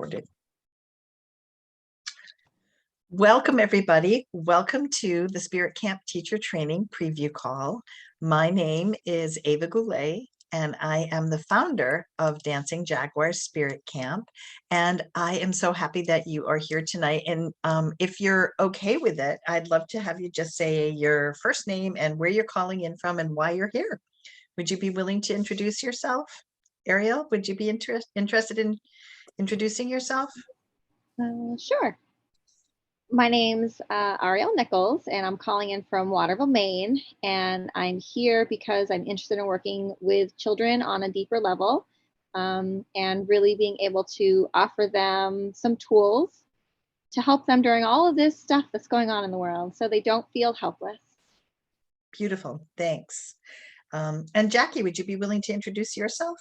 recorded. Welcome, everybody. Welcome to the Spirit Camp Teacher Training Preview Call. My name is Ava Goulet, and I am the founder of Dancing Jaguars Spirit Camp. And I am so happy that you are here tonight. And if you're okay with it, I'd love to have you just say your first name and where you're calling in from and why you're here. Would you be willing to introduce yourself? Ariel, would you be interested in introducing yourself? Sure. My name's Ariel Nichols, and I'm calling in from Waterville, Maine. And I'm here because I'm interested in working with children on a deeper level and really being able to offer them some tools to help them during all of this stuff that's going on in the world so they don't feel helpless. Beautiful. Thanks. And Jackie, would you be willing to introduce yourself?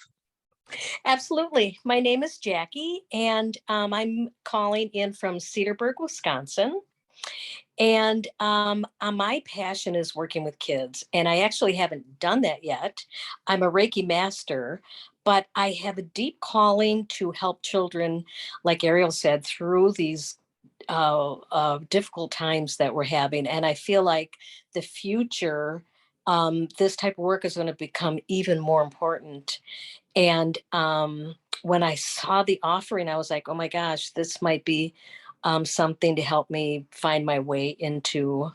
Absolutely. My name is Jackie, and I'm calling in from Cedarburg, Wisconsin. And my passion is working with kids, and I actually haven't done that yet. I'm a Reiki master, but I have a deep calling to help children, like Ariel said, through these difficult times that we're having. And I feel like the future, this type of work is going to become even more important. And when I saw the offering, I was like, oh my gosh, this might be something to help me find my way into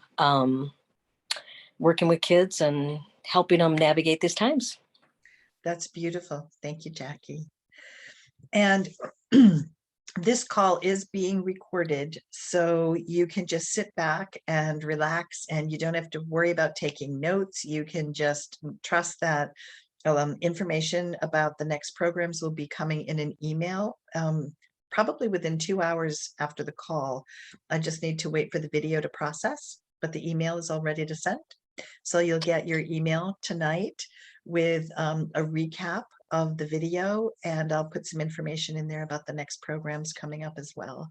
working with kids and helping them navigate these times. That's beautiful. Thank you, Jackie. And this call is being recorded, so you can just sit back and relax, and you don't have to worry about taking notes. You can just trust that information about the next programs will be coming in an email, probably within 2 hours after the call. I just need to wait for the video to process, but the email is all ready to send. So you'll get your email tonight with a recap of the video, and I'll put some information in there about the next programs coming up as well.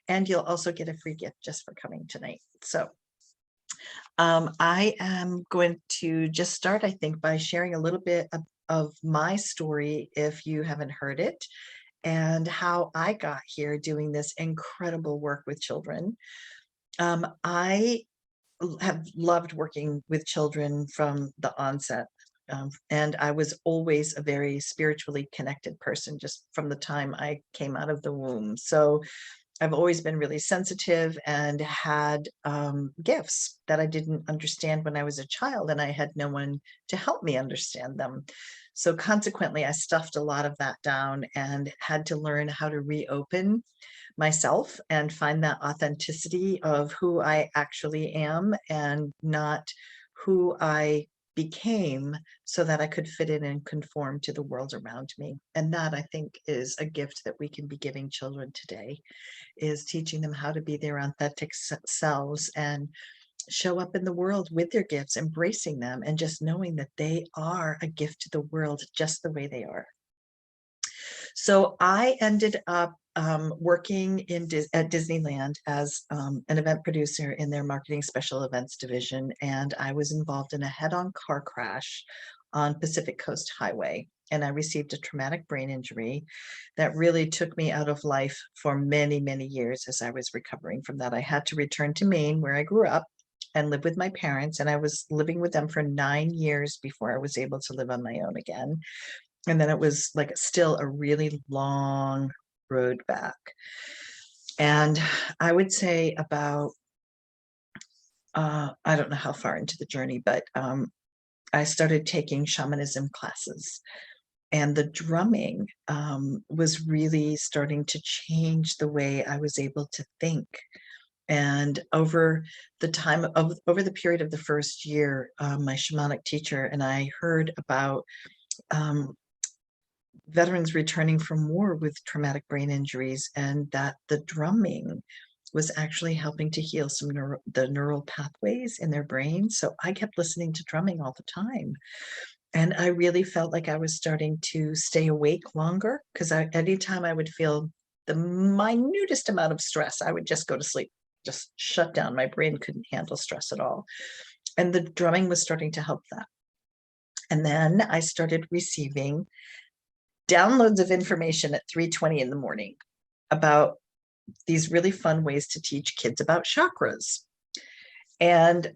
And you'll also get a free gift just for coming tonight. So I am going to just start, I think, by sharing a little bit of my story, if you haven't heard it, and how I got here doing this incredible work with children. I have loved working with children from the onset. And I was always a very spiritually connected person just from the time I came out of the womb. So I've always been really sensitive and had gifts that I didn't understand when I was a child, and I had no one to help me understand them. So consequently, I stuffed a lot of that down and had to learn how to reopen myself and find that authenticity of who I actually am and not who I became, so that I could fit in and conform to the world around me. And that, I think, is a gift that we can be giving children today, is teaching them how to be their authentic selves and show up in the world with their gifts, embracing them, and just knowing that they are a gift to the world just the way they are. So I ended up working at Disneyland as an event producer in their marketing special events division, and I was involved in a head-on car crash on Pacific Coast Highway, and I received a traumatic brain injury that really took me out of life for many, many years. As I was recovering from that, I had to return to Maine, where I grew up, and live with my parents, and I was living with them for 9 years before I was able to live on my own again. And then it was like still a really long road back. And I would say about, I don't know how far into the journey, but I started taking shamanism classes. And the drumming was really starting to change the way I was able to think. And over the period of the first year, my shamanic teacher and I heard about veterans returning from war with traumatic brain injuries, and that the drumming was actually helping to heal some the neural pathways in their brain. So I kept listening to drumming all the time. And I really felt like I was starting to stay awake longer, because anytime I would feel the minutest amount of stress, I would just go to sleep, just shut down. My brain couldn't handle stress at all. And the drumming was starting to help that. And then I started receiving downloads of information at 3:20 in the morning about these really fun ways to teach kids about chakras. And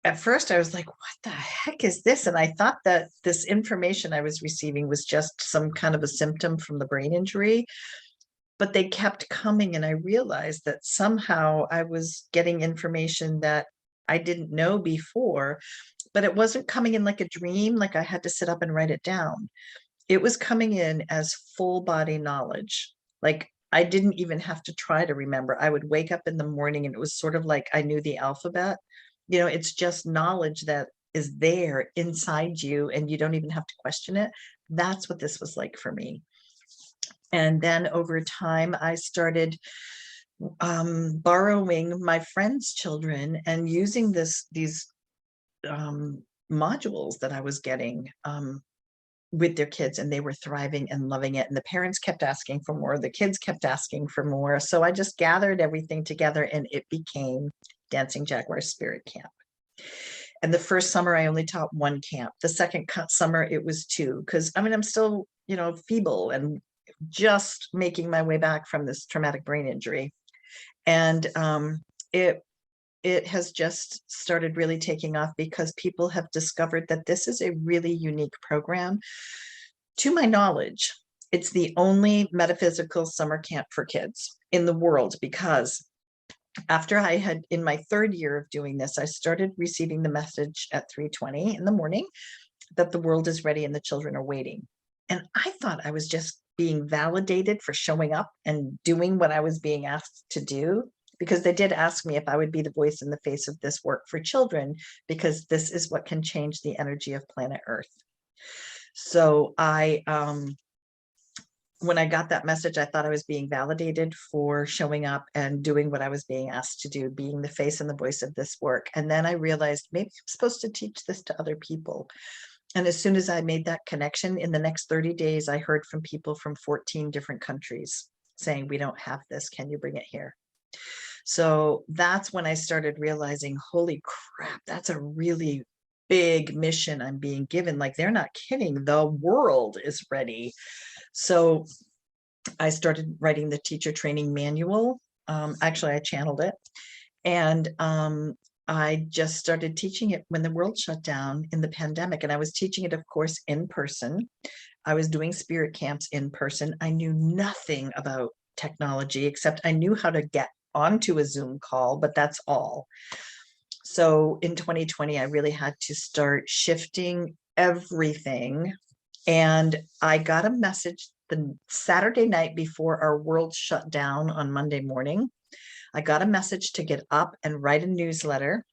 at first I was like, what the heck is this? And I thought that this information I was receiving was just some kind of a symptom from the brain injury, but they kept coming. And I realized that somehow I was getting information that I didn't know before, but it wasn't coming in like a dream, like I had to sit up and write it down. It was coming in as full body knowledge. Like I didn't even have to try to remember. I would wake up in the morning and it was sort of like I knew the alphabet. It's just knowledge that is there inside you and you don't even have to question it. That's what this was like for me. And then over time, I started borrowing my friends' children and using these modules that I was getting with their kids, and they were thriving and loving it. And the parents kept asking for more. The kids kept asking for more. So I just gathered everything together and it became Dancing Jaguar Spirit Camp. And the first summer, I only taught one camp. The second summer, it was two, because I'm still, feeble and just making my way back from this traumatic brain injury. And it has just started really taking off because people have discovered that this is a really unique program. To my knowledge, it's the only metaphysical summer camp for kids in the world, because after I had, in my third year of doing this, I started receiving the message at 3:20 in the morning that the world is ready and the children are waiting. And I thought I was just being validated for showing up and doing what I was being asked to do, because they did ask me if I would be the voice in the face of this work for children, because this is what can change the energy of planet Earth. So when I got that message, I thought I was being validated for showing up and doing what I was being asked to do, being the face and the voice of this work. And then I realized maybe I'm supposed to teach this to other people. And as soon as I made that connection, in the next 30 days, I heard from people from 14 different countries saying, we don't have this. Can you bring it here? So that's when I started realizing, holy crap, that's a really big mission I'm being given. Like, they're not kidding. The world is ready. So I started writing the teacher training manual. Actually, I channeled it. And I just started teaching it when the world shut down in the pandemic. And I was teaching it, of course, in person. I was doing spirit camps in person. I knew nothing about technology, except I knew how to get onto a Zoom call, but that's all. So in 2020, I really had to start shifting everything. And I got a message the Saturday night before our world shut down on Monday morning. I got a message to get up and write a newsletter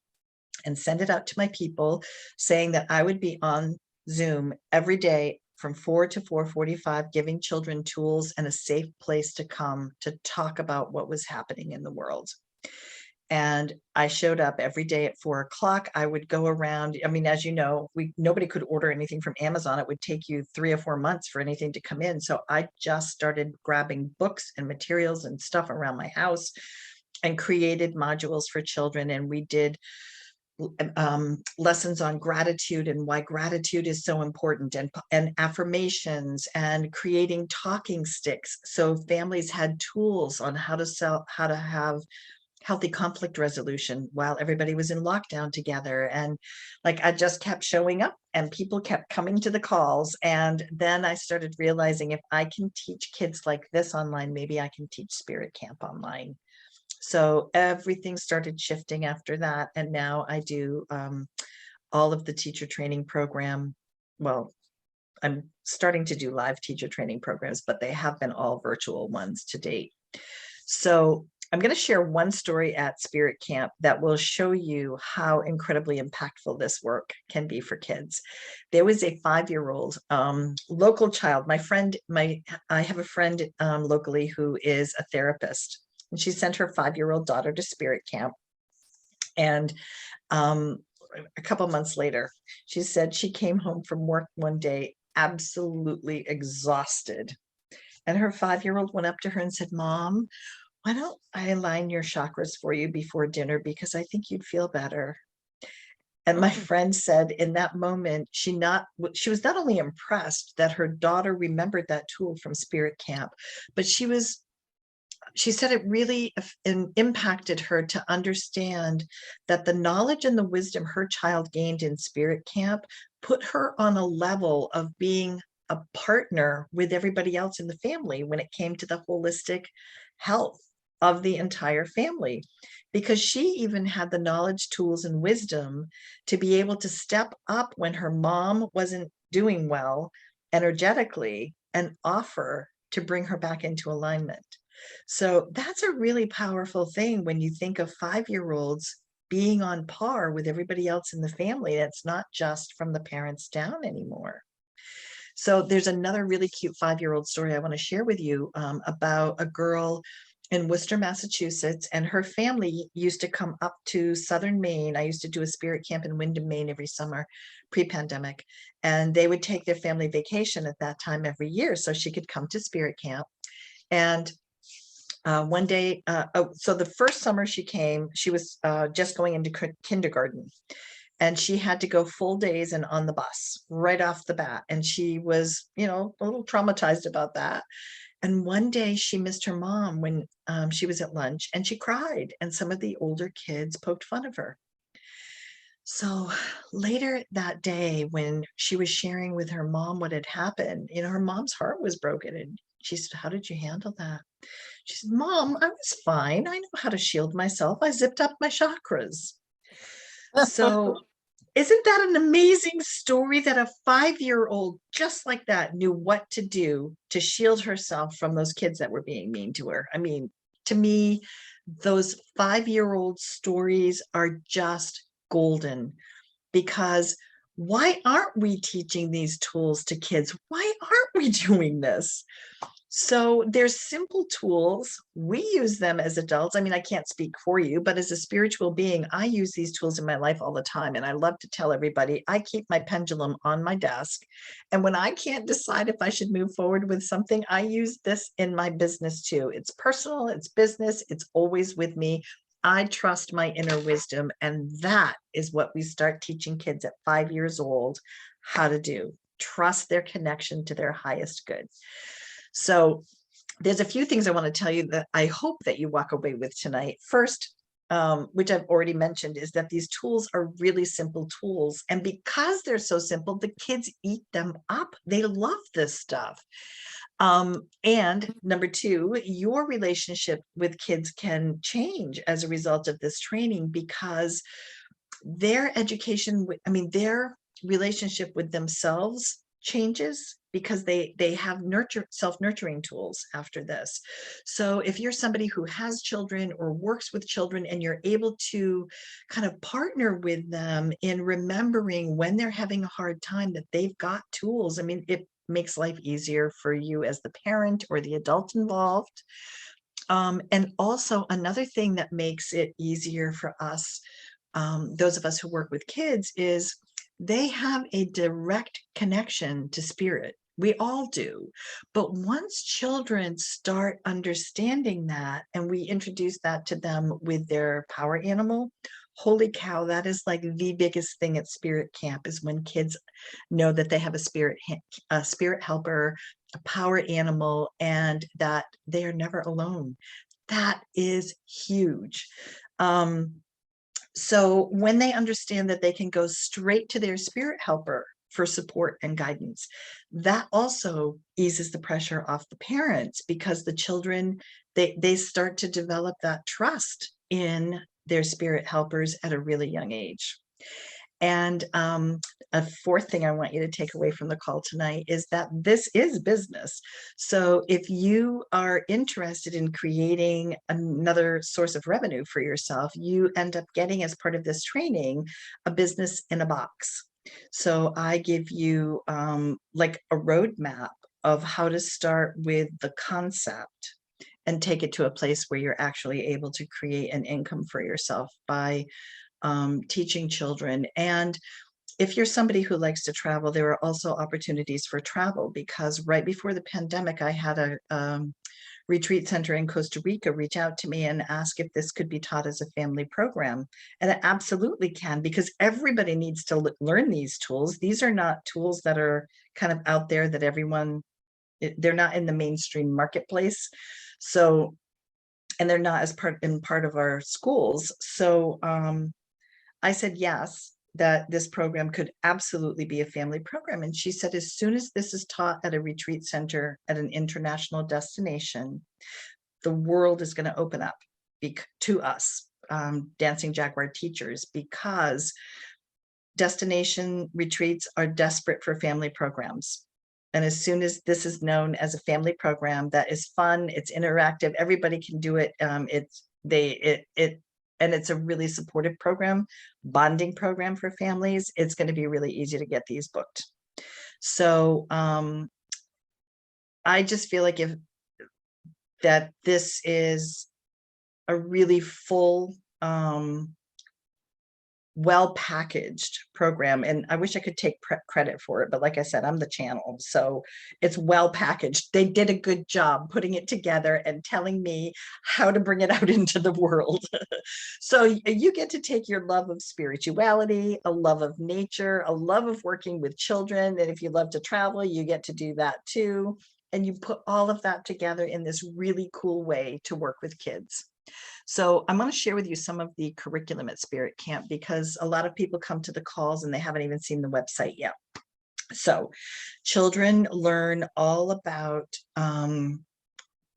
and send it out to my people, saying that I would be on Zoom every day from 4 to 4:45, giving children tools and a safe place to come to talk about what was happening in the world. And I showed up every day at 4 o'clock. I would go around. I mean, as you know, nobody could order anything from Amazon. It would take you 3 or 4 months for anything to come in. So I just started grabbing books and materials and stuff around my house and created modules for children. And we did lessons on gratitude and why gratitude is so important, and affirmations, and creating talking sticks. So families had tools on how to have healthy conflict resolution while everybody was in lockdown together. And like, I just kept showing up and people kept coming to the calls. And then I started realizing, if I can teach kids like this online, maybe I can teach Spirit Camp online. So everything started shifting after that. And now I do all of the teacher training program. Well, I'm starting to do live teacher training programs, but they have been all virtual ones to date. So I'm going to share one story at Spirit Camp that will show you how incredibly impactful this work can be for kids. There was a 5-year-old local child. I have a friend locally who is a therapist, and she sent her 5-year-old daughter to Spirit Camp. And a couple months later, she said she came home from work one day absolutely exhausted. And her 5-year-old went up to her and said, "Mom, why don't I align your chakras for you before dinner? Because I think you'd feel better." And my friend said in that moment, she was not only impressed that her daughter remembered that tool from Spirit Camp, but she was she said it really impacted her to understand that the knowledge and the wisdom her child gained in spirit camp put her on a level of being a partner with everybody else in the family when it came to the holistic health of the entire family, because she even had the knowledge, tools, and wisdom to be able to step up when her mom wasn't doing well energetically and offer to bring her back into alignment. So that's a really powerful thing when you think of 5-year-olds being on par with everybody else in the family. That's not just from the parents down anymore. So there's another really cute 5-year-old story I want to share with you about a girl in Worcester, Massachusetts, and her family used to come up to Southern Maine. I used to do a spirit camp in Windham, Maine every summer pre-pandemic, and they would take their family vacation at that time every year so she could come to spirit camp. And one day, so the first summer she came, she was just going into kindergarten, and she had to go full days and on the bus right off the bat. And she was, a little traumatized about that. And one day she missed her mom when she was at lunch, and she cried, and some of the older kids poked fun of her. So later that day, when she was sharing with her mom what had happened, her mom's heart was broken. And she said, "How did you handle that?" She said, "Mom, I was fine. I know how to shield myself. I zipped up my chakras." So isn't that an amazing story that a 5-year-old just like that knew what to do to shield herself from those kids that were being mean to her? I mean, to me, those 5-year-old stories are just golden, because why aren't we teaching these tools to kids? Why aren't we doing this? So there's simple tools. We use them as adults. I mean, I can't speak for you, but as a spiritual being, I use these tools in my life all the time. And I love to tell everybody, I keep my pendulum on my desk. And when I can't decide if I should move forward with something, I use this in my business too. It's personal, it's business, it's always with me. I trust my inner wisdom. And that is what we start teaching kids at 5 years old how to do. Trust their connection to their highest good. So there's a few things I want to tell you that I hope that you walk away with tonight. First, which I've already mentioned, is that these tools are really simple tools. And because they're so simple, the kids eat them up. They love this stuff. And number two, your relationship with kids can change as a result of this training, because their education, their relationship with themselves changes, because they have self-nurturing tools after this. So if you're somebody who has children or works with children, and you're able to kind of partner with them in remembering when they're having a hard time that they've got tools, it makes life easier for you as the parent or the adult involved. And also another thing that makes it easier for us, those of us who work with kids, is they have a direct connection to spirit. We all do. But once children start understanding that, and we introduce that to them with their power animal, holy cow, that is like the biggest thing at spirit camp, is when kids know that they have a spirit helper, a power animal, and that they are never alone. That is huge. So when they understand that they can go straight to their spirit helper for support and guidance, that also eases the pressure off the parents, because the children, they start to develop that trust in their spirit helpers at a really young age. And a fourth thing I want you to take away from the call tonight is that this is business. So if you are interested in creating another source of revenue for yourself, you end up getting, as part of this training, a business in a box. So I give you like a roadmap of how to start with the concept and take it to a place where you're actually able to create an income for yourself by teaching children. And if you're somebody who likes to travel, there are also opportunities for travel, because right before the pandemic, I had a retreat center in Costa Rica reach out to me and ask if this could be taught as a family program. And it absolutely can, because everybody needs to learn these tools. These are not tools that are kind of out there that everyone, they're not in the mainstream marketplace. So and they're not as part of our schools. So I said yes, that this program could absolutely be a family program. And she said, as soon as this is taught at a retreat center at an international destination, the world is going to open up to us, Dancing Jaguar teachers, because destination retreats are desperate for family programs. And as soon as this is known as a family program that is fun, it's interactive, everybody can do it. And it's a really supportive program, bonding program for families. It's going to be really easy to get these booked. So I just feel like that this is a really full, well-packaged program, and I wish I could take credit for it, but like I said, I'm the channel, so it's well packaged. They did a good job putting it together and telling me how to bring it out into the world. So you get to take your love of spirituality, a love of nature, a love of working with children, and if you love to travel, you get to do that too, and you put all of that together in this really cool way to work with kids. So I'm going to share with you some of the curriculum at Spirit Camp, because a lot of people come to the calls and they haven't even seen the website yet. So children learn all about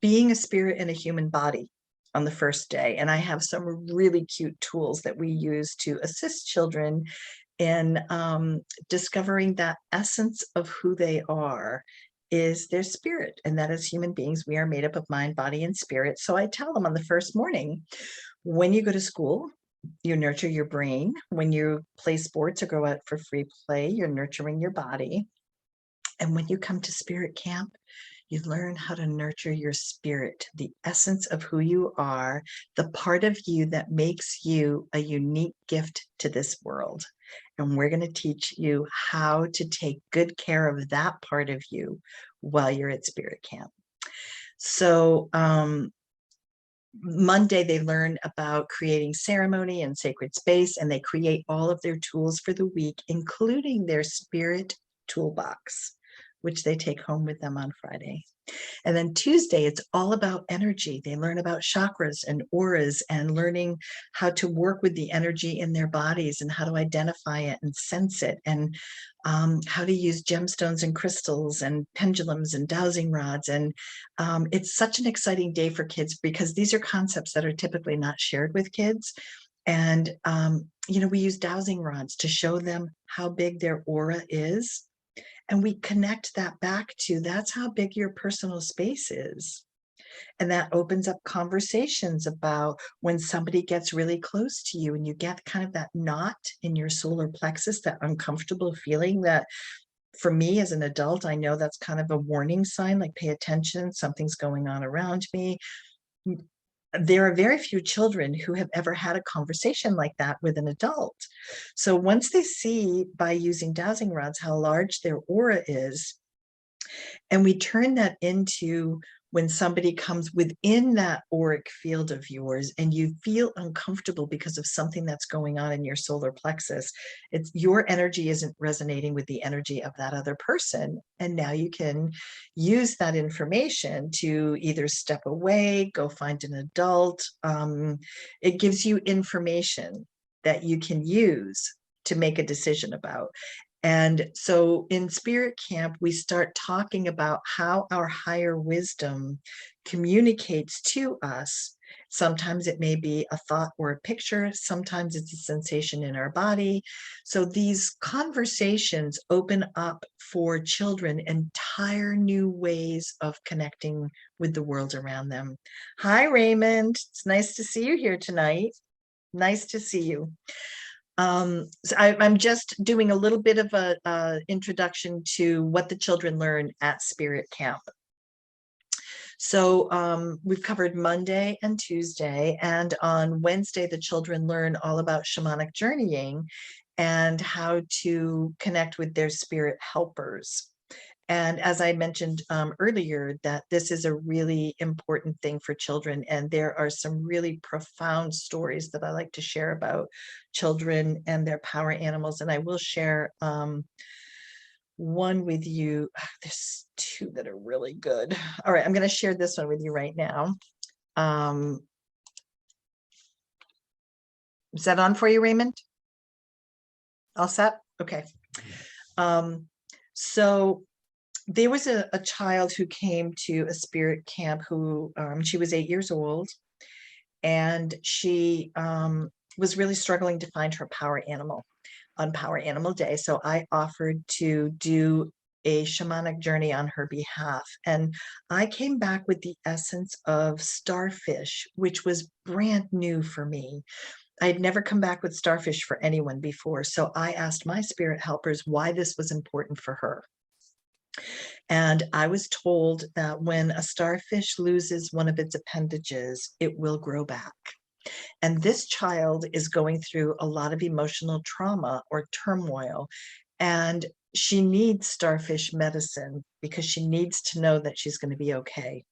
being a spirit in a human body on the first day. And I have some really cute tools that we use to assist children in discovering that essence of who they are is their spirit, and that as human beings, we are made up of mind, body, and spirit. So I tell them on the first morning, when you go to school, you nurture your brain. When you play sports or go out for free play, you're nurturing your body. And when you come to Spirit Camp, you learn how to nurture your spirit, the essence of who you are, the part of you that makes you a unique gift to this world. And we're going to teach you how to take good care of that part of you while you're at Spirit Camp. So Monday, they learn about creating ceremony and sacred space, and they create all of their tools for the week, including their spirit toolbox, which they take home with them on Friday. And then Tuesday, it's all about energy. They learn about chakras and auras and learning how to work with the energy in their bodies and how to identify it and sense it, and how to use gemstones and crystals and pendulums and dowsing rods. And it's such an exciting day for kids, because these are concepts that are typically not shared with kids. And, we use dowsing rods to show them how big their aura is. And we connect that back to, that's how big your personal space is. And that opens up conversations about when somebody gets really close to you and you get kind of that knot in your solar plexus, that uncomfortable feeling that, for me as an adult, I know that's kind of a warning sign, like pay attention, something's going on around me. There are very few children who have ever had a conversation like that with an adult. So once they see, by using dowsing rods, how large their aura is, and we turn that into, when somebody comes within that auric field of yours and you feel uncomfortable because of something that's going on in your solar plexus, it's your energy isn't resonating with the energy of that other person. And now you can use that information to either step away, go find an adult. It gives you information that you can use to make a decision about. And so in Spirit Camp, we start talking about how our higher wisdom communicates to us. Sometimes it may be a thought or a picture. Sometimes it's a sensation in our body. So these conversations open up for children entire new ways of connecting with the world around them. Hi, Raymond. It's nice to see you here tonight. Nice to see you. So I'm just doing a little bit of a introduction to what the children learn at Spirit Camp. So we've covered Monday and Tuesday, and on Wednesday, the children learn all about shamanic journeying and how to connect with their spirit helpers. And as I mentioned earlier, that this is a really important thing for children. And there are some really profound stories that I like to share about children and their power animals. And I will share one with you. There's two that are really good. All right, I'm going to share this one with you right now. Is that on for you, Raymond? All set? Okay. So there was a child who came to a spirit camp who she was 8 years old, and she was really struggling to find her power animal on Power Animal Day. So I offered to do a shamanic journey on her behalf. And I came back with the essence of starfish, which was brand new for me. I had never come back with starfish for anyone before. So I asked my spirit helpers why this was important for her. And I was told that when a starfish loses one of its appendages, it will grow back. And this child is going through a lot of emotional trauma or turmoil, and she needs starfish medicine because she needs to know that she's going to be okay.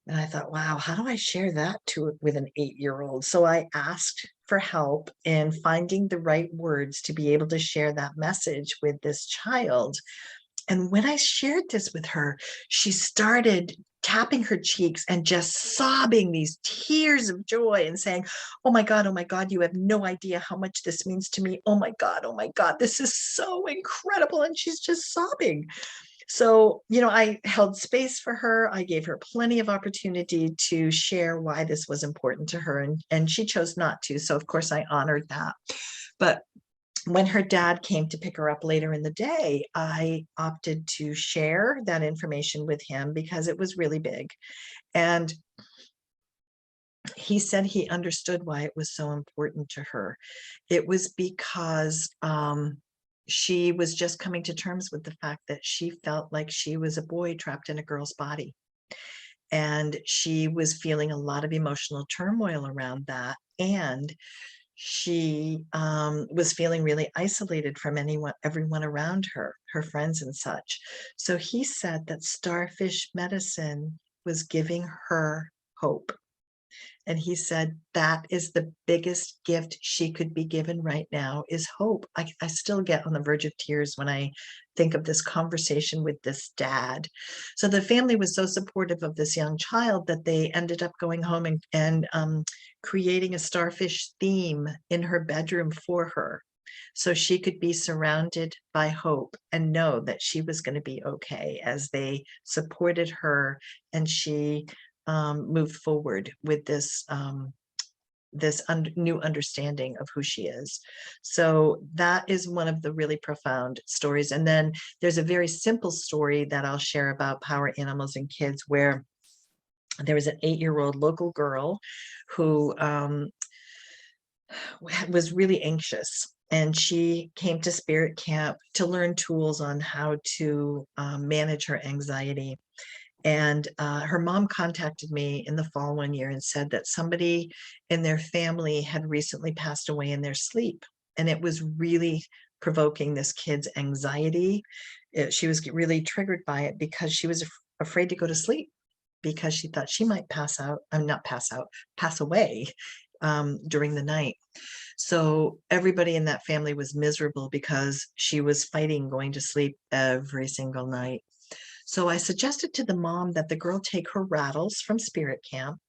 And I thought, wow, how do I share that with an 8-year-old? So I asked for help in finding the right words to be able to share that message with this child. And when I shared this with her, she started tapping her cheeks and just sobbing these tears of joy and saying, oh my God, you have no idea how much this means to me. Oh my God, this is so incredible. And she's just sobbing. So, I held space for her. I gave her plenty of opportunity to share why this was important to her. And she chose not to. So, of course, I honored that. But when her dad came to pick her up later in the day, I opted to share that information with him because it was really big. And he said he understood why it was so important to her. It was because she was just coming to terms with the fact that she felt like she was a boy trapped in a girl's body. And she was feeling a lot of emotional turmoil around that. And she was feeling really isolated from everyone around her, her friends and such. So he said that starfish medicine was giving her hope. And he said that is the biggest gift she could be given right now is hope. I still get on the verge of tears when I think of this conversation with this dad. So the family was so supportive of this young child that they ended up going home and creating a starfish theme in her bedroom for her, so she could be surrounded by hope and know that she was going to be okay as they supported her and she moved forward with this new understanding of who she is. So that is one of the really profound stories. And then there's a very simple story that I'll share about power animals and kids, where there was an 8-year-old local girl who was really anxious. And she came to Spirit Camp to learn tools on how to manage her anxiety. And her mom contacted me in the fall one year and said that somebody in their family had recently passed away in their sleep. And it was really provoking this kid's anxiety. She was really triggered by it because she was afraid to go to sleep because she thought she might pass out. Not pass out, pass away during the night. So everybody in that family was miserable because she was fighting going to sleep every single night. So I suggested to the mom that the girl take her rattles from Spirit Camp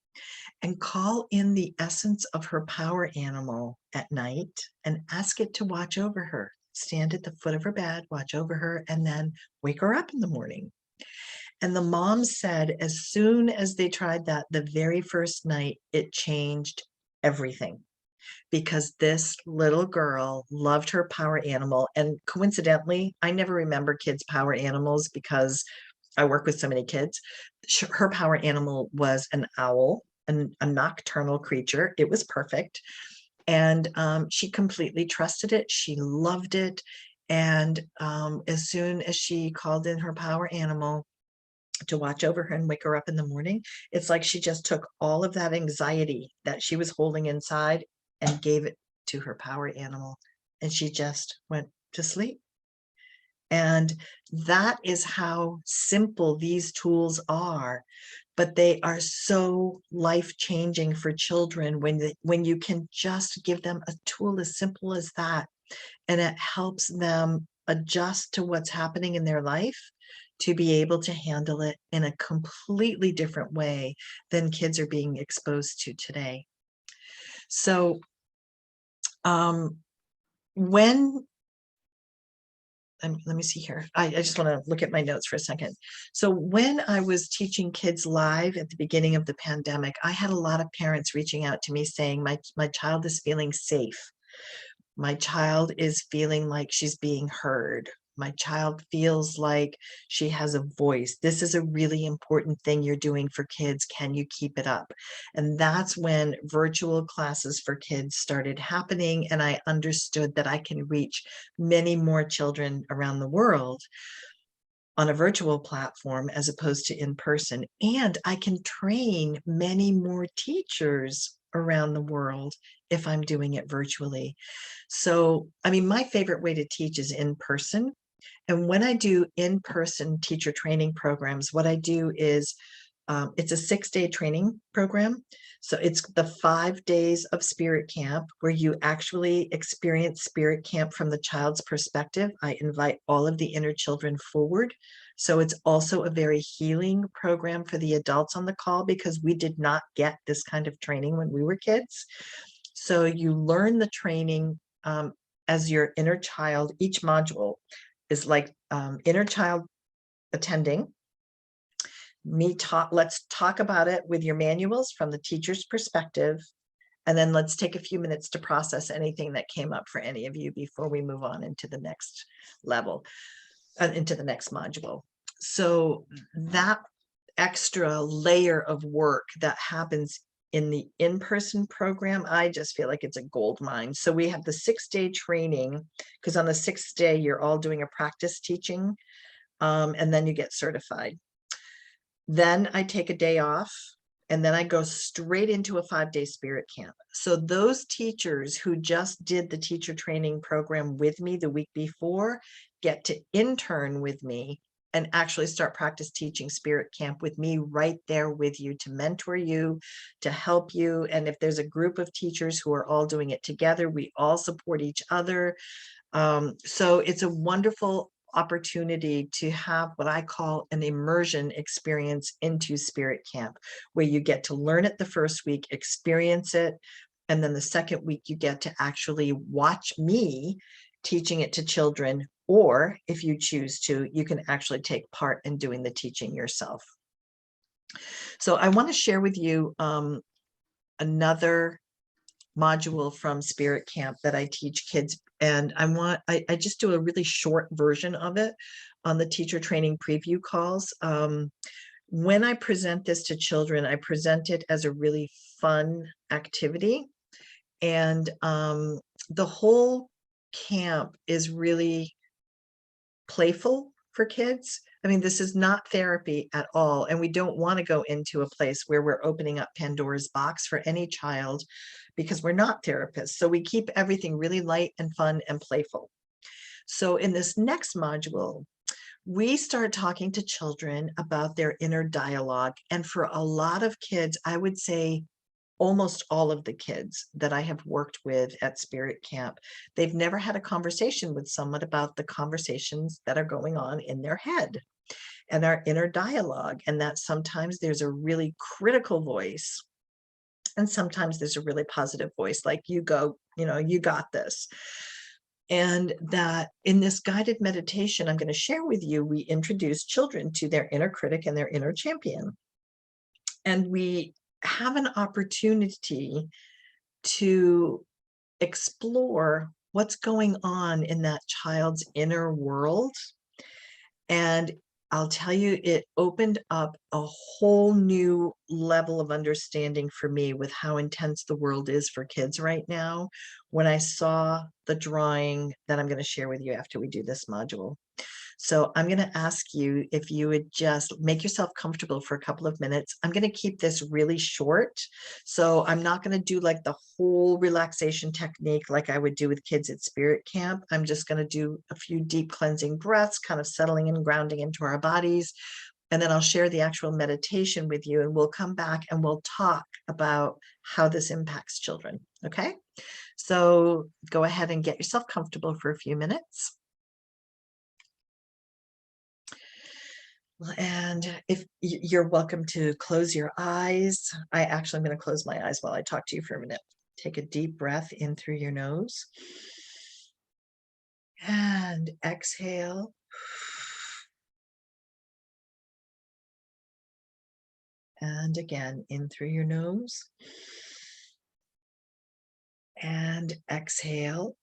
and call in the essence of her power animal at night and ask it to watch over her. Stand at the foot of her bed, watch over her, and then wake her up in the morning. And the mom said as soon as they tried that the very first night, it changed everything, because this little girl loved her power animal. And coincidentally, I never remember kids' power animals because I work with so many kids. Her power animal was an owl, a nocturnal creature. It was perfect. And she completely trusted it. She loved it. And as soon as she called in her power animal to watch over her and wake her up in the morning, it's like she just took all of that anxiety that she was holding inside and gave it to her power animal. And she just went to sleep. And that is how simple these tools are, but they are so life-changing for children when you can just give them a tool as simple as that, and it helps them adjust to what's happening in their life to be able to handle it in a completely different way than kids are being exposed to today. So When let me see here. I just want to look at my notes for a second. So when I was teaching kids live at the beginning of the pandemic, I had a lot of parents reaching out to me saying, my child is feeling safe. My child is feeling like she's being heard. My child feels like she has a voice. This is a really important thing you're doing for kids. Can you keep it up? And that's when virtual classes for kids started happening. And I understood that I can reach many more children around the world on a virtual platform as opposed to in person. And I can train many more teachers around the world if I'm doing it virtually. So, I mean, my favorite way to teach is in person. And when I do in-person teacher training programs, what I do is it's a 6-day training program. So it's the 5 days of Spirit Camp where you actually experience Spirit Camp from the child's perspective. I invite all of the inner children forward. So it's also a very healing program for the adults on the call because we did not get this kind of training when we were kids. So you learn the training as your inner child. Each module is like inner child attending. Let's talk about it with your manuals from the teacher's perspective. And then let's take a few minutes to process anything that came up for any of you before we move on into the next level, into the next module. So that extra layer of work that happens in the in-person program, I just feel like it's a gold mine. So we have the 6-day training, because on the 6th day, you're all doing a practice teaching, and then you get certified. Then I take a day off, and then I go straight into a 5-day Spirit Camp. So those teachers who just did the teacher training program with me the week before get to intern with me and actually start practice teaching Spirit Camp with me right there with you to mentor you, to help you. And if there's a group of teachers who are all doing it together, we all support each other. So it's a wonderful opportunity to have what I call an immersion experience into Spirit Camp, where you get to learn it the first week, experience it, and then the second week you get to actually watch me teaching it to children, or if you choose to, you can actually take part in doing the teaching yourself. So I want to share with you another module from Spirit Camp that I teach kids. And I just do a really short version of it on the teacher training preview calls. When I present this to children, I present it as a really fun activity. And the whole camp is really playful for kids. I mean, this is not therapy at all. And we don't want to go into a place where we're opening up Pandora's box for any child because we're not therapists. So we keep everything really light and fun and playful. So in this next module, we start talking to children about their inner dialogue. And for a lot of kids, I would say almost all of the kids that I have worked with at Spirit Camp, they've never had a conversation with someone about the conversations that are going on in their head and our inner dialogue. And that sometimes there's a really critical voice, and sometimes there's a really positive voice, like you go, you got this. And that in this guided meditation I'm going to share with you, we introduce children to their inner critic and their inner champion. And we have an opportunity to explore what's going on in that child's inner world. And I'll tell you, it opened up a whole new level of understanding for me with how intense the world is for kids right now when I saw the drawing that I'm going to share with you after we do this module. So I'm going to ask you if you would just make yourself comfortable for a couple of minutes. I'm going to keep this really short. So I'm not going to do like the whole relaxation technique like I would do with kids at Spirit Camp. I'm just going to do a few deep cleansing breaths, kind of settling and grounding into our bodies. And then I'll share the actual meditation with you, and we'll come back and we'll talk about how this impacts children. Okay? So go ahead and get yourself comfortable for a few minutes. And if you're welcome to close your eyes, I'm going to close my eyes while I talk to you for a minute. Take a deep breath in through your nose and exhale. And again, in through your nose and exhale.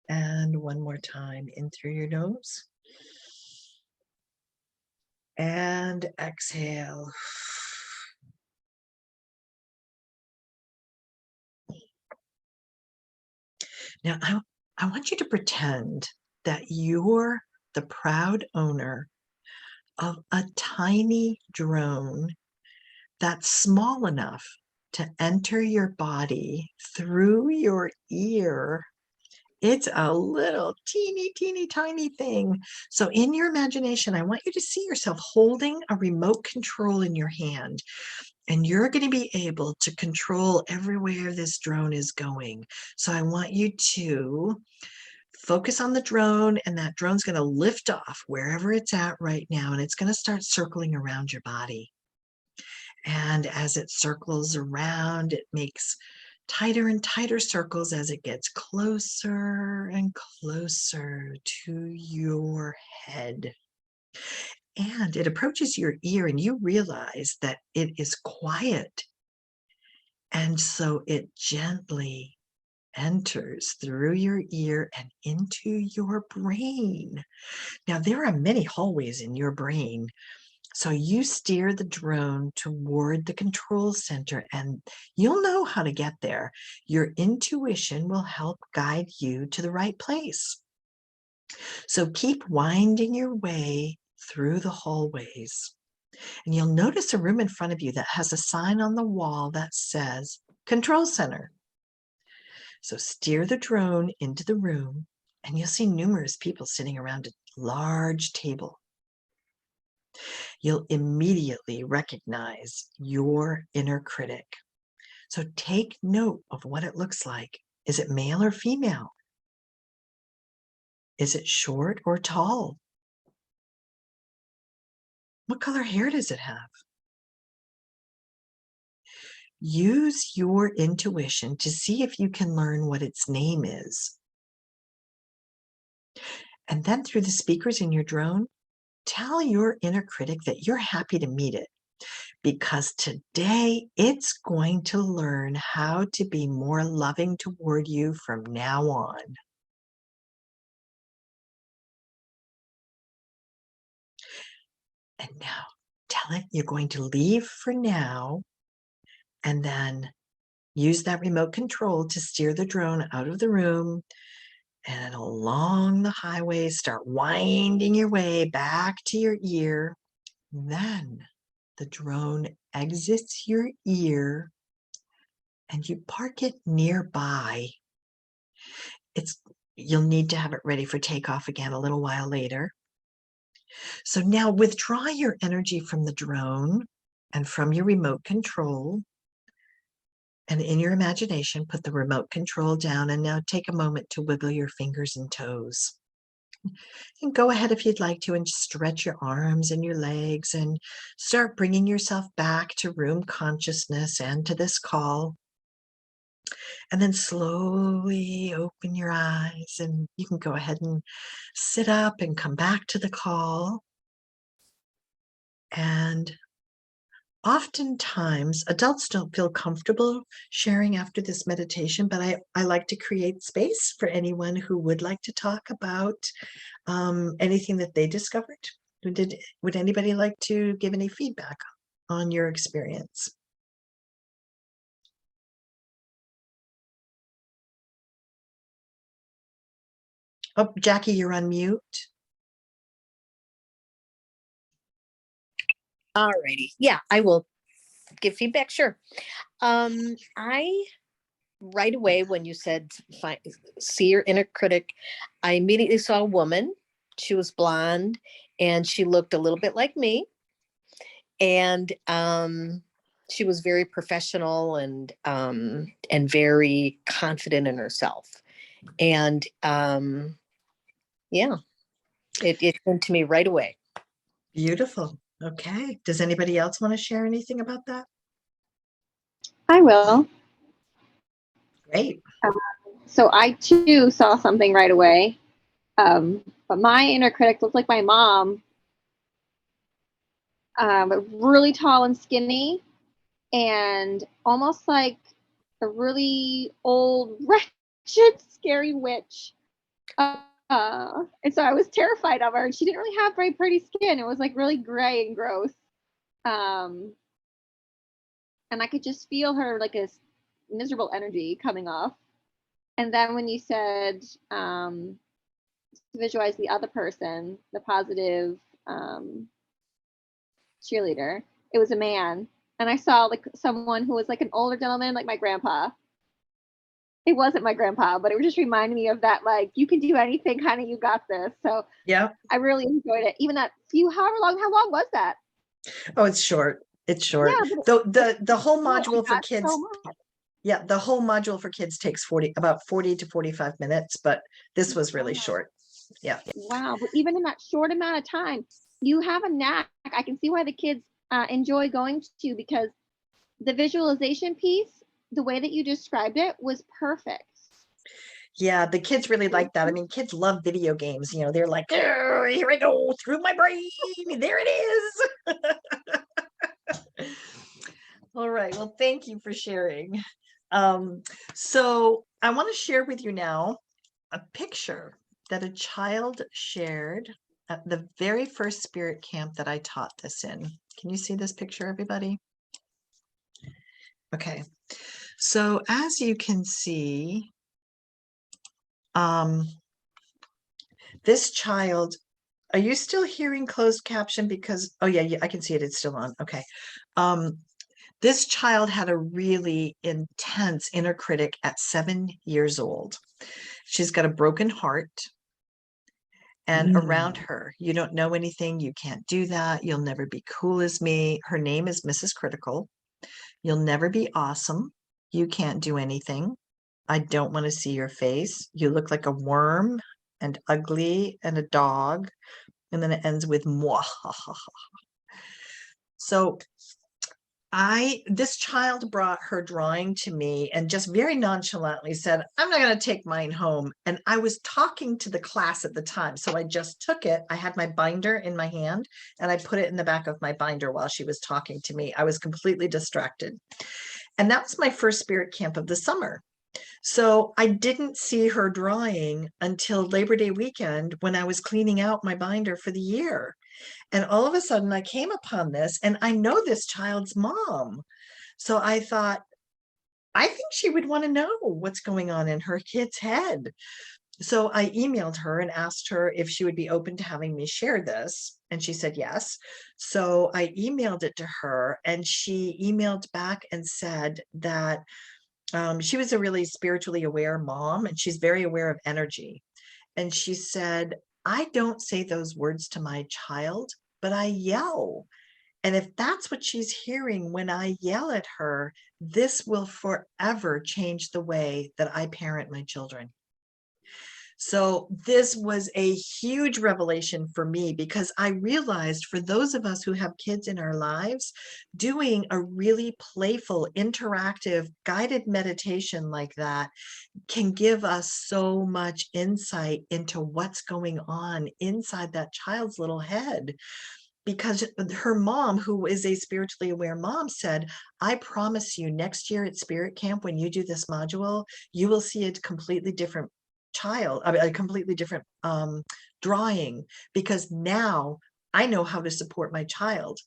And one more time, in through your nose and exhale. Now, I want you to pretend that you're the proud owner of a tiny drone that's small enough to enter your body through your ear. It's a little teeny, teeny, tiny thing. So in your imagination, I want you to see yourself holding a remote control in your hand, and you're going to be able to control everywhere this drone is going. So I want you to focus on the drone, and that drone's going to lift off wherever it's at right now, and it's going to start circling around your body. And as it circles around, it makes tighter and tighter circles as it gets closer and closer to your head. And it approaches your ear, and you realize that it is quiet. And so it gently enters through your ear and into your brain. Now, there are many hallways in your brain. So you steer the drone toward the control center, and you'll know how to get there. Your intuition will help guide you to the right place. So keep winding your way through the hallways, and you'll notice a room in front of you that has a sign on the wall that says Control Center. So steer the drone into the room, and you'll see numerous people sitting around a large table. You'll immediately recognize your inner critic. So take note of what it looks like. Is it male or female? Is it short or tall? What color hair does it have? Use your intuition to see if you can learn what its name is. And then through the speakers in your drone, tell your inner critic that you're happy to meet it, because today it's going to learn how to be more loving toward you from now on. And now tell it you're going to leave for now, and then use that remote control to steer the drone out of the room and along the highway. Start winding your way back to your ear. Then the drone exits your ear and you park it nearby. You'll need to have it ready for takeoff again a little while later. So now withdraw your energy from the drone and from your remote control. And in your imagination, put the remote control down, and now take a moment to wiggle your fingers and toes. And go ahead if you'd like to and stretch your arms and your legs and start bringing yourself back to room consciousness and to this call. And then slowly open your eyes, and you can go ahead and sit up and come back to the call. And oftentimes, adults don't feel comfortable sharing after this meditation, but I like to create space for anyone who would like to talk about anything that they discovered. Would anybody like to give any feedback on your experience? Oh, Jackie, you're on mute. All righty. Yeah, I will give feedback. Sure. I right away when you said see your inner critic, I immediately saw a woman. She was blonde and she looked a little bit like me. And she was very professional and very confident in herself. And yeah, it came to me right away. Beautiful. Okay. Does anybody else want to share anything about that? I will. Great. So I too saw something right away. But my inner critic looked like my mom, but really tall and skinny, and almost like a really old, wretched, scary witch. And so I was terrified of her. And she didn't really have very pretty skin. It was like really gray and gross. Um, and I could just feel her like a miserable energy coming off. And then when you said to visualize the other person, the positive cheerleader, it was a man. And I saw like someone who was like an older gentleman, like my grandpa. It wasn't my grandpa, but it was just reminding me of that, like, you can do anything, honey, you got this. So Yeah. I really enjoyed it. Even that how long was that? Oh, it's short. It's Yeah, short. but So the whole no, I module for got so kids, much. yeah, the whole module for kids takes about 40 to 45 minutes, but this was really Wow. short. Yeah. Wow. But even in that short amount of time, you have a knack. I can see why the kids enjoy going to, because the visualization piece, the way that you described it was perfect. Yeah, the kids really like that. I mean, kids love video games. You know, they're like, "Oh, here I go through my brain. There it is." All right. Well, thank you for sharing. Um, so I want to share with you now a picture that a child shared at the very first spirit camp that I taught this in. Can you see this picture, everybody? Okay. So as you can see, this child, are you still hearing closed caption? Because, oh yeah, I can see it. It's still on. Okay. This child had a really intense inner critic at 7 years old. She's got a broken heart. And around her, you don't know anything. You can't do that. You'll never be cool as me. Her name is Mrs. Critical. You'll never be awesome. You can't do anything. I don't want to see your face. You look like a worm and ugly and a dog. And then it ends with moi. So this child brought her drawing to me and just very nonchalantly said, "I'm not going to take mine home." And I was talking to the class at the time. So I just took it. I had my binder in my hand and I put it in the back of my binder while she was talking to me. I was completely distracted. And that was my first spirit camp of the summer. So I didn't see her drawing until Labor Day weekend when I was cleaning out my binder for the year. And all of a sudden I came upon this, and I know this child's mom. So I thought, I think she would want to know what's going on in her kid's head. So I emailed her and asked her if she would be open to having me share this. And she said yes. So I emailed it to her, and she emailed back and said that she was a really spiritually aware mom, and she's very aware of energy. And she said, "I don't say those words to my child, but I yell. And if that's what she's hearing when I yell at her, this will forever change the way that I parent my children." So this was a huge revelation for me, because I realized for those of us who have kids in our lives, doing a really playful, interactive, guided meditation like that can give us so much insight into what's going on inside that child's little head. Because her mom, who is a spiritually aware mom, said, "I promise you, next year at Spirit Camp, when you do this module, you will see a completely different child, I mean, a completely different drawing, because now I know how to support my child."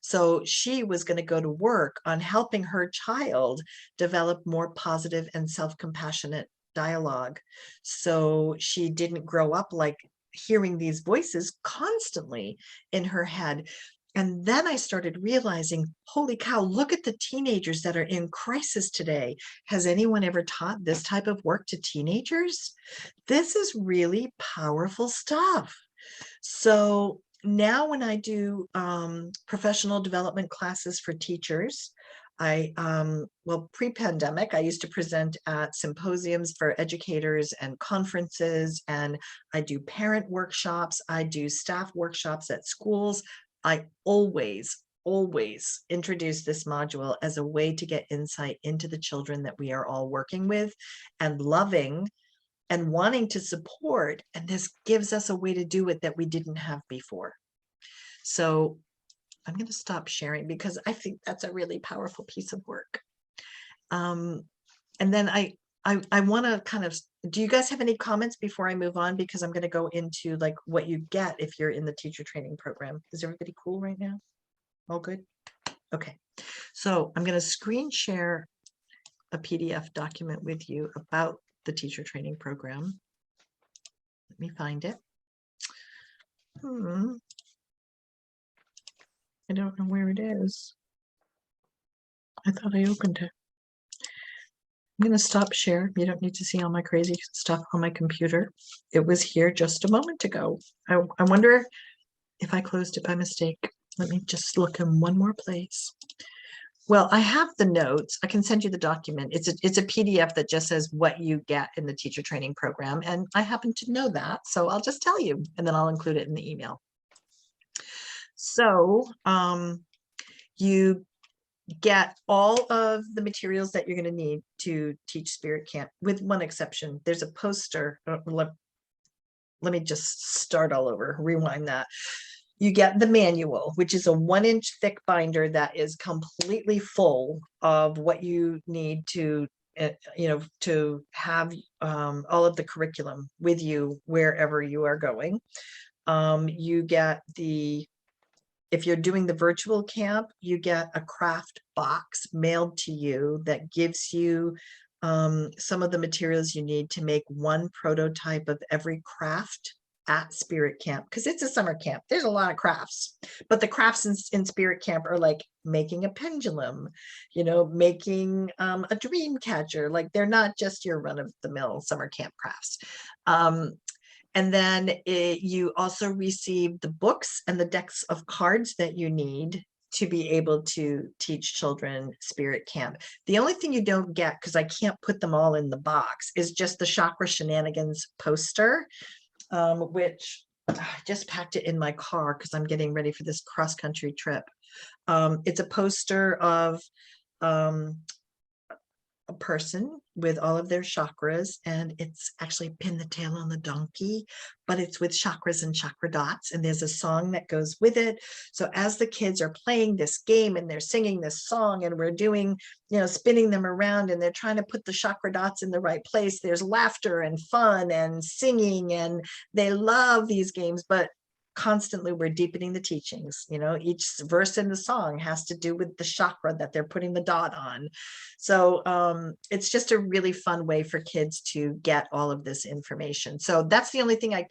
So she was going to go to work on helping her child develop more positive and self-compassionate dialogue. So she didn't grow up like hearing these voices constantly in her head. And then I started realizing, holy cow, look at the teenagers that are in crisis today. Has anyone ever taught this type of work to teenagers? This is really powerful stuff. So now when I do professional development classes for teachers, well, pre-pandemic, I used to present at symposiums for educators and conferences, and I do parent workshops, I do staff workshops at schools. I always introduce this module as a way to get insight into the children that we are all working with and loving and wanting to support. And this gives us a way to do it that we didn't have before. So I'm going to stop sharing because I think that's a really powerful piece of work. And then I want to kind of, do you guys have any comments before I move on? Because I'm going to go into like what you get if you're in the teacher training program. Is everybody cool right now? All good? Okay. So I'm going to screen share a PDF document with you about the teacher training program. Let me find it. I don't know where it is. I thought I opened it. I'm going to stop share. You don't need to see all my crazy stuff on my computer. It was here just a moment ago. I wonder if I closed it by mistake. Let me just look in one more place. Well, I have the notes. I can send you the document. It's a PDF that just says what you get in the teacher training program. And I happen to know that, so I'll just tell you, and then I'll include it in the email. So you get all of the materials that you're going to need to teach Spirit Camp, with one exception. There's a poster. Let me just start all over, rewind that. You get the manual, which is a 1-inch thick binder that is completely full of what you need to, to have all of the curriculum with you wherever you are going. You get if you're doing the virtual camp, you get a craft box mailed to you that gives you some of the materials you need to make one prototype of every craft at Spirit Camp, because it's a summer camp. There's a lot of crafts, but the crafts in Spirit Camp are like making a pendulum, making a dream catcher. Like, they're not just your run-of-the-mill summer camp crafts. And then you also receive the books and the decks of cards that you need to be able to teach children Spirit Camp. The only thing you don't get, because I can't put them all in the box, is just the Chakra Shenanigans poster, which I just packed it in my car because I'm getting ready for this cross-country trip. It's a poster of a person with all of their chakras, and it's actually Pin the Tail on the Donkey, but it's with chakras and chakra dots, and there's a song that goes with it. So as the kids are playing this game and they're singing this song and we're doing, spinning them around and they're trying to put the chakra dots in the right place, there's laughter and fun and singing, and they love these games. But constantly we're deepening the teachings. Each verse in the song has to do with the chakra that they're putting the dot on. So it's just a really fun way for kids to get all of this information. So that's the only thing I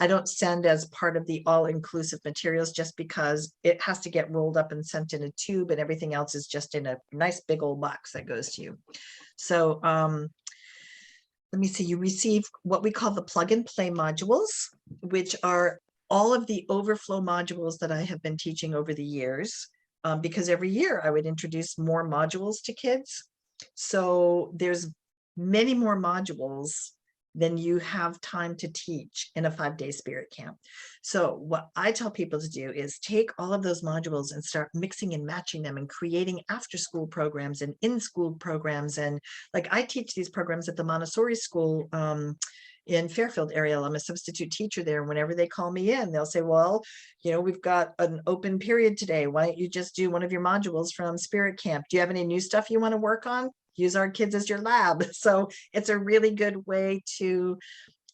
don't send as part of the all-inclusive materials, just because it has to get rolled up and sent in a tube, and everything else is just in a nice big old box that goes to you. So let me see, you receive what we call the plug and play modules, which are all of the overflow modules that I have been teaching over the years, because every year I would introduce more modules to kids. So there's many more modules than you have time to teach in a 5-day Spirit Camp. So what I tell people to do is take all of those modules and start mixing and matching them and creating after-school programs and in-school programs. And like, I teach these programs at the Montessori school in Fairfield area. I'm a substitute teacher there. Whenever they call me in, they'll say, well, we've got an open period today. Why don't you just do one of your modules from Spirit Camp? Do you have any new stuff you want to work on? Use our kids as your lab. So it's a really good way to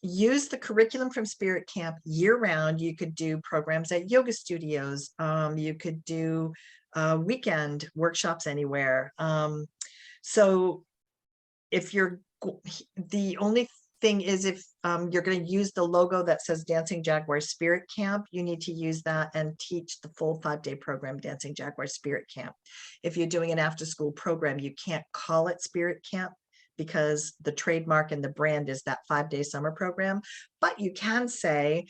use the curriculum from Spirit Camp year round. You could do programs at yoga studios. You could do weekend workshops anywhere. So if the only thing is, if you're going to use the logo that says Dancing Jaguar Spirit Camp, you need to use that and teach the full 5-day program, Dancing Jaguar Spirit Camp. If you're doing an after-school program, you can't call it Spirit Camp because the trademark and the brand is that 5-day summer program. But you can say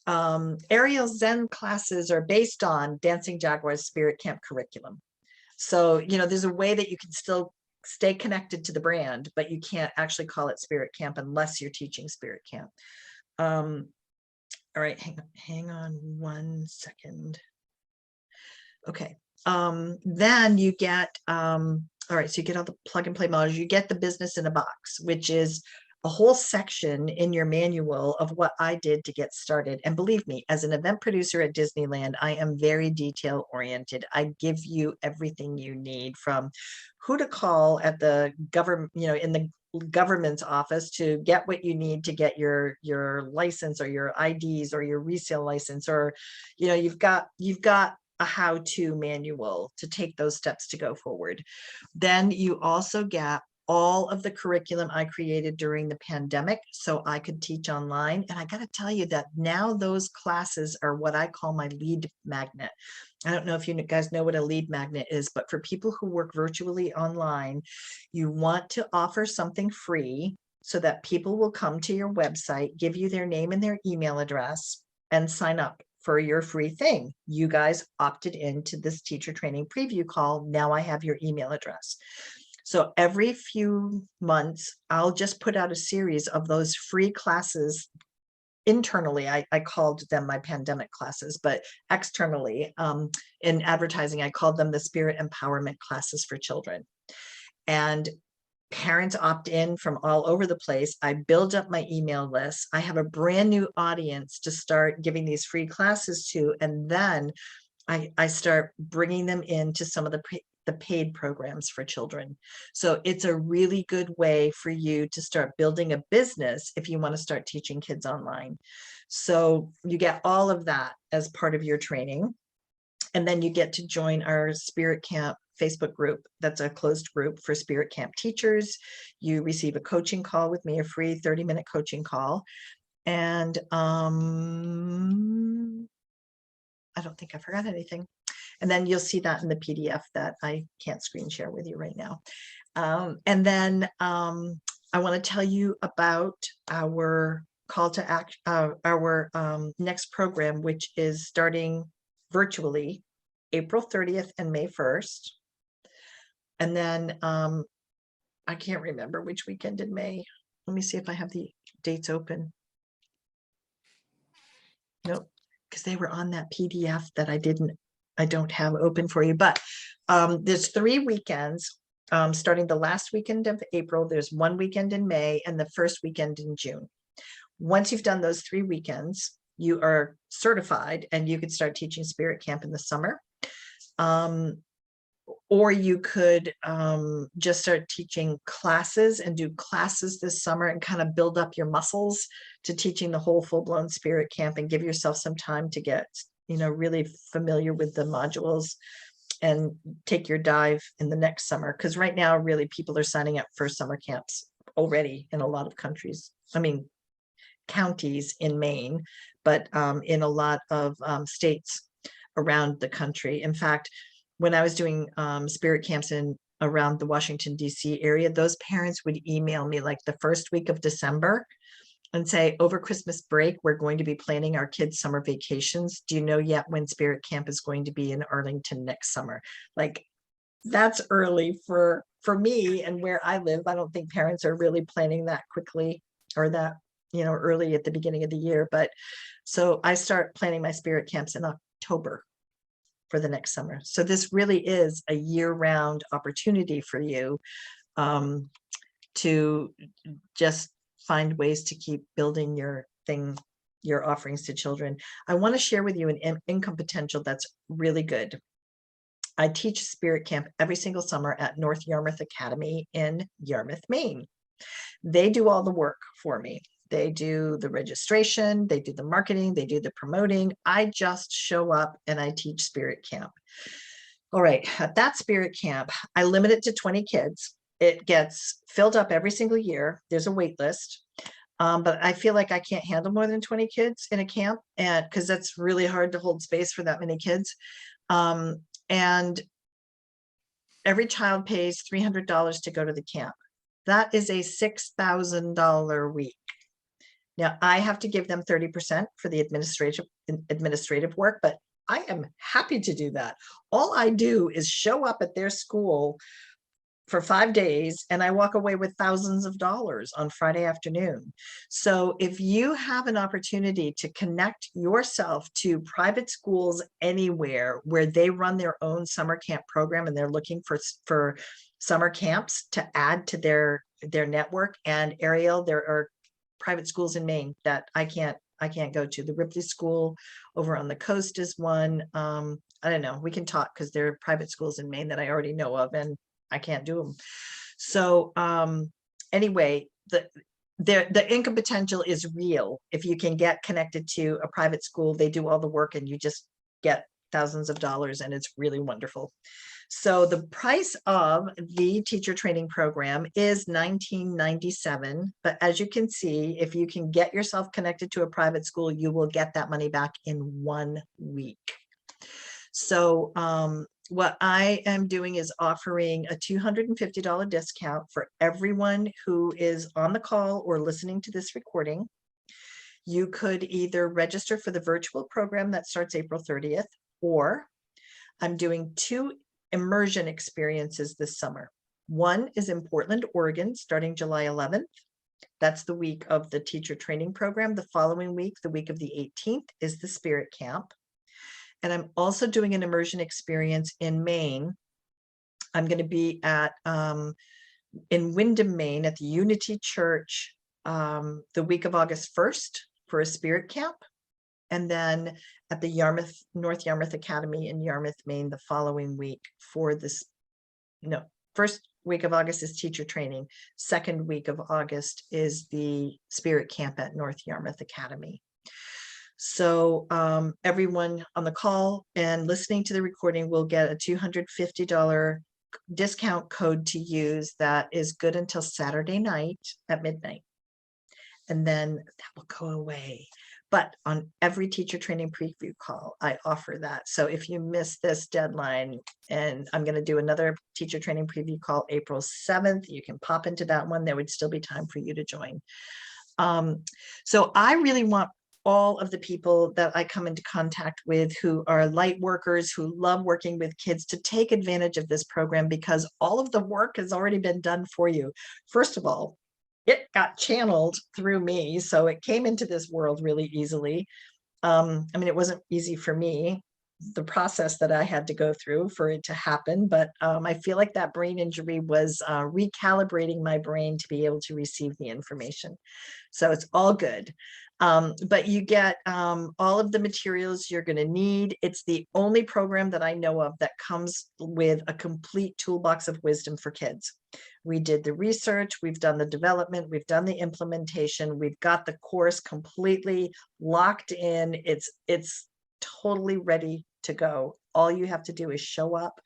Ariel Zen classes are based on Dancing Jaguar's Spirit Camp curriculum. So, there's a way that you can still stay connected to the brand, but you can't actually call it Spirit Camp unless you're teaching Spirit Camp. All right, hang on one second. Okay. Then you get, all right, so you get all the plug and play modules. You get the business in a box, which is a whole section in your manual of what I did to get started. And believe me, as an event producer at Disneyland, I am very detail oriented. I give you everything you need, from who to call at the government, in the government's office to get what you need to get your license or your IDs or your resale license, or you've got a how-to manual to take those steps to go forward. Then you also get all of the curriculum I created during the pandemic so I could teach online. And I got to tell you that now those classes are what I call my lead magnet. I don't know if you guys know what a lead magnet is, but for people who work virtually online, you want to offer something free so that people will come to your website, give you their name and their email address, and sign up for your free thing. You guys opted into this teacher training preview call. Now I have your email address. So every few months, I'll just put out a series of those free classes. Internally, I called them my pandemic classes, but externally, in advertising, I called them the Spirit Empowerment classes for children. And parents opt in from all over the place. I build up my email list. I have a brand new audience to start giving these free classes to. And then I start bringing them into some of the paid programs for children. So it's a really good way for you to start building a business if you want to start teaching kids online. So you get all of that as part of your training. And then you get to join our Spirit Camp Facebook group. That's a closed group for Spirit Camp teachers. You receive a coaching call with me, a free 30-minute coaching call. And I don't think I forgot anything. And then you'll see that in the PDF that I can't screen share with you right now. And then I want to tell you about our call to action, our next program, which is starting virtually April 30th and May 1st. And then I can't remember which weekend in May. Let me see if I have the dates open. Nope, because they were on that PDF that I don't have open for you. But there's 3 weekends, starting the last weekend of April. There's 1 weekend in May and the first weekend in June. Once you've done those 3 weekends, you are certified and you can start teaching Spirit Camp in the summer. Or you could just start teaching classes and do classes this summer and kind of build up your muscles to teaching the whole full-blown Spirit Camp, and give yourself some time to get, really familiar with the modules and take your dive in the next summer. Because right now, really, people are signing up for summer camps already in a lot of countries. I mean, counties in Maine, but in a lot of states around the country. In fact, when I was doing Spirit Camps in around the Washington, D.C. area, those parents would email me like the first week of December and say, over Christmas break, we're going to be planning our kids' summer vacations. Do you know yet when Spirit Camp is going to be in Arlington next summer? Like, that's early for me and where I live. I don't think parents are really planning that quickly or that, early at the beginning of the year. But so I start planning my Spirit Camps in October for the next summer. So this really is a year-round opportunity for you to just find ways to keep building your offerings to children. I want to share with you an income potential that's really good. I teach Spirit Camp every single summer at North Yarmouth Academy in Yarmouth, Maine. They do all the work for me. They do the registration, they do the marketing, they do the promoting. I just show up and I teach Spirit Camp. All right, at that Spirit Camp, I limit it to 20 kids. It gets filled up every single year. There's a wait list. But I feel like I can't handle more than 20 kids in a camp, and because that's really hard to hold space for that many kids. And every child pays $300 to go to the camp. That is a $6,000 week. Now I have to give them 30% for the administrative work, but I am happy to do that. All I do is show up at their school for 5 days, and I walk away with thousands of dollars on Friday afternoon. So if you have an opportunity to connect yourself to private schools anywhere where they run their own summer camp program and they're looking for summer camps to add to their network, and Ariel, there are private schools in Maine that I can't go to. The Ripley School over on the coast is one. I don't know, we can talk, because there are private schools in Maine that I already know of, and I can't do them. So anyway, the income potential is real. If you can get connected to a private school, they do all the work and you just get thousands of dollars, and it's really wonderful. So the price of the teacher training program is $19.97. But as you can see, if you can get yourself connected to a private school, you will get that money back in 1 week. So what I am doing is offering a $250 discount for everyone who is on the call or listening to this recording. You could either register for the virtual program that starts April 30th, or I'm doing 2 immersion experiences this summer. One is in Portland, Oregon, starting July 11th. That's the week of the teacher training program. The following week, the week of the 18th, is the Spirit Camp. And I'm also doing an immersion experience in Maine. I'm going to be at in Windham, Maine, at the Unity Church the week of August 1st for a Spirit Camp. And then at the North Yarmouth Academy in Yarmouth, Maine, the following week for this. No, first week of August is teacher training. Second week of August is the Spirit Camp at North Yarmouth Academy. So everyone on the call and listening to the recording will get a $250 discount code to use that is good until Saturday night at midnight. And then that will go away. But on every teacher training preview call, I offer that. So if you miss this deadline, and I'm going to do another teacher training preview call April 7th, you can pop into that one. There would still be time for you to join. So I really want all of the people that I come into contact with who are light workers, who love working with kids, to take advantage of this program, because all of the work has already been done for you. First of all, it got channeled through me, so it came into this world really easily. I mean, it wasn't easy for me, the process that I had to go through for it to happen, but I feel like that brain injury was recalibrating my brain to be able to receive the information. So it's all good. But you get all of the materials you're going to need. It's the only program that I know of that comes with a complete toolbox of wisdom for kids. We did the research, we've done the development, we've done the implementation, we've got the course completely locked in. It's totally ready to go. All you have to do is show up,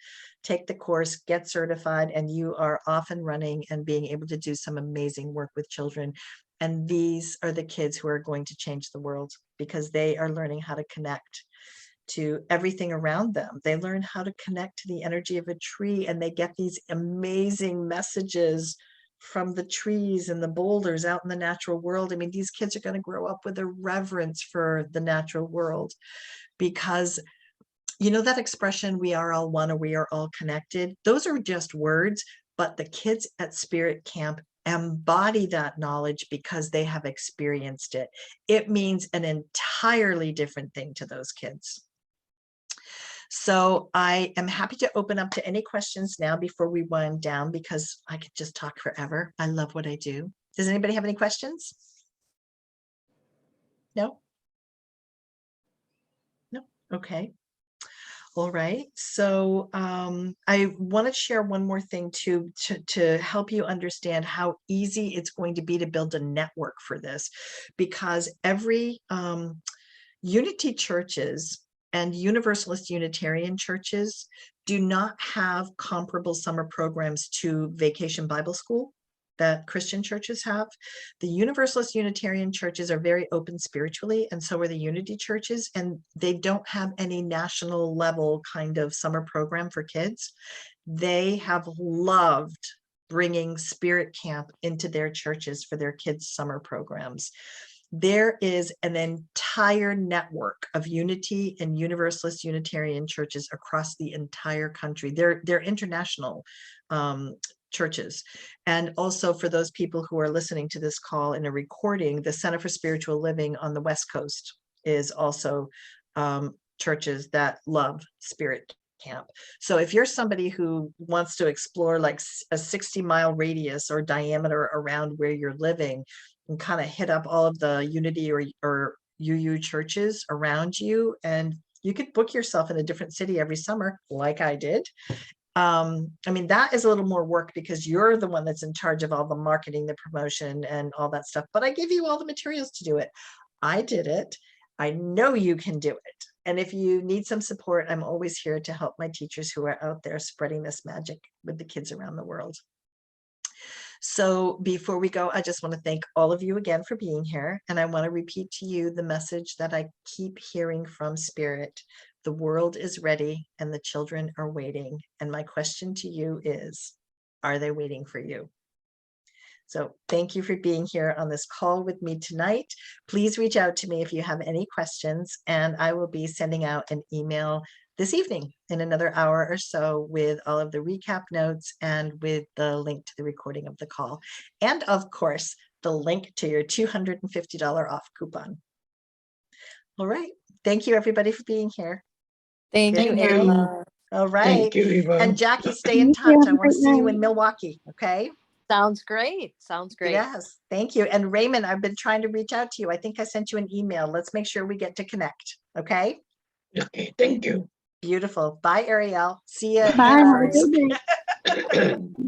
take the course, get certified, and you are off and running and being able to do some amazing work with children. And these are the kids who are going to change the world, because they are learning how to connect to everything around them. They learn how to connect to the energy of a tree, and they get these amazing messages from the trees and the boulders out in the natural world. I mean, these kids are going to grow up with a reverence for the natural world, because you know that expression, we are all one, or we are all connected? Those are just words, but the kids at Spirit Camp embody that knowledge because they have experienced it. It means an entirely different thing to those kids. So I am happy to open up to any questions now before we wind down, because I could just talk forever. I love what I do. Does anybody have any questions? No? No? Okay. All right. So I want to share one more thing to help you understand how easy it's going to be to build a network for this, because every Unity churches and Universalist Unitarian churches do not have comparable summer programs to Vacation Bible School that Christian churches have. The Universalist Unitarian churches are very open spiritually, and so are the Unity churches, and they don't have any national level kind of summer program for kids. They have loved bringing Spirit Camp into their churches for their kids' summer programs. There is an entire network of Unity and Universalist Unitarian churches across the entire country. They're international churches. And also for those people who are listening to this call in a recording, the Center for Spiritual Living on the West Coast is also churches that love Spirit Camp. So if you're somebody who wants to explore like a 60-mile radius or diameter around where you're living and kind of hit up all of the Unity or UU churches around you, and you could book yourself in a different city every summer, like I did. I mean, that is a little more work because you're the one that's in charge of all the marketing, the promotion, and all that stuff. But I give you all the materials to do it. I did it. I know you can do it. And if you need some support, I'm always here to help my teachers who are out there spreading this magic with the kids around the world. So before we go, I just want to thank all of you again for being here. And I want to repeat to you the message that I keep hearing from Spirit. The world is ready and the children are waiting. And my question to you is, are they waiting for you? So thank you for being here on this call with me tonight. Please reach out to me if you have any questions, and I will be sending out an email this evening in another hour or so with all of the recap notes and with the link to the recording of the call. And of course, the link to your $250 off coupon. All right. Thank you everybody for being here. Thank you, Good night. Ava. All right. Thank you, Eva. And Jackie, stay in Thank you. touch. I Have a want to great see you night. in Milwaukee. Okay. Sounds great. Sounds great. Yes, thank you. And Raymond, I've been trying to reach out to you. I think I sent you an email. Let's make sure we get to connect. Okay. Okay, thank you. Beautiful. Bye, Ariel. See you. Bye. Have a good day.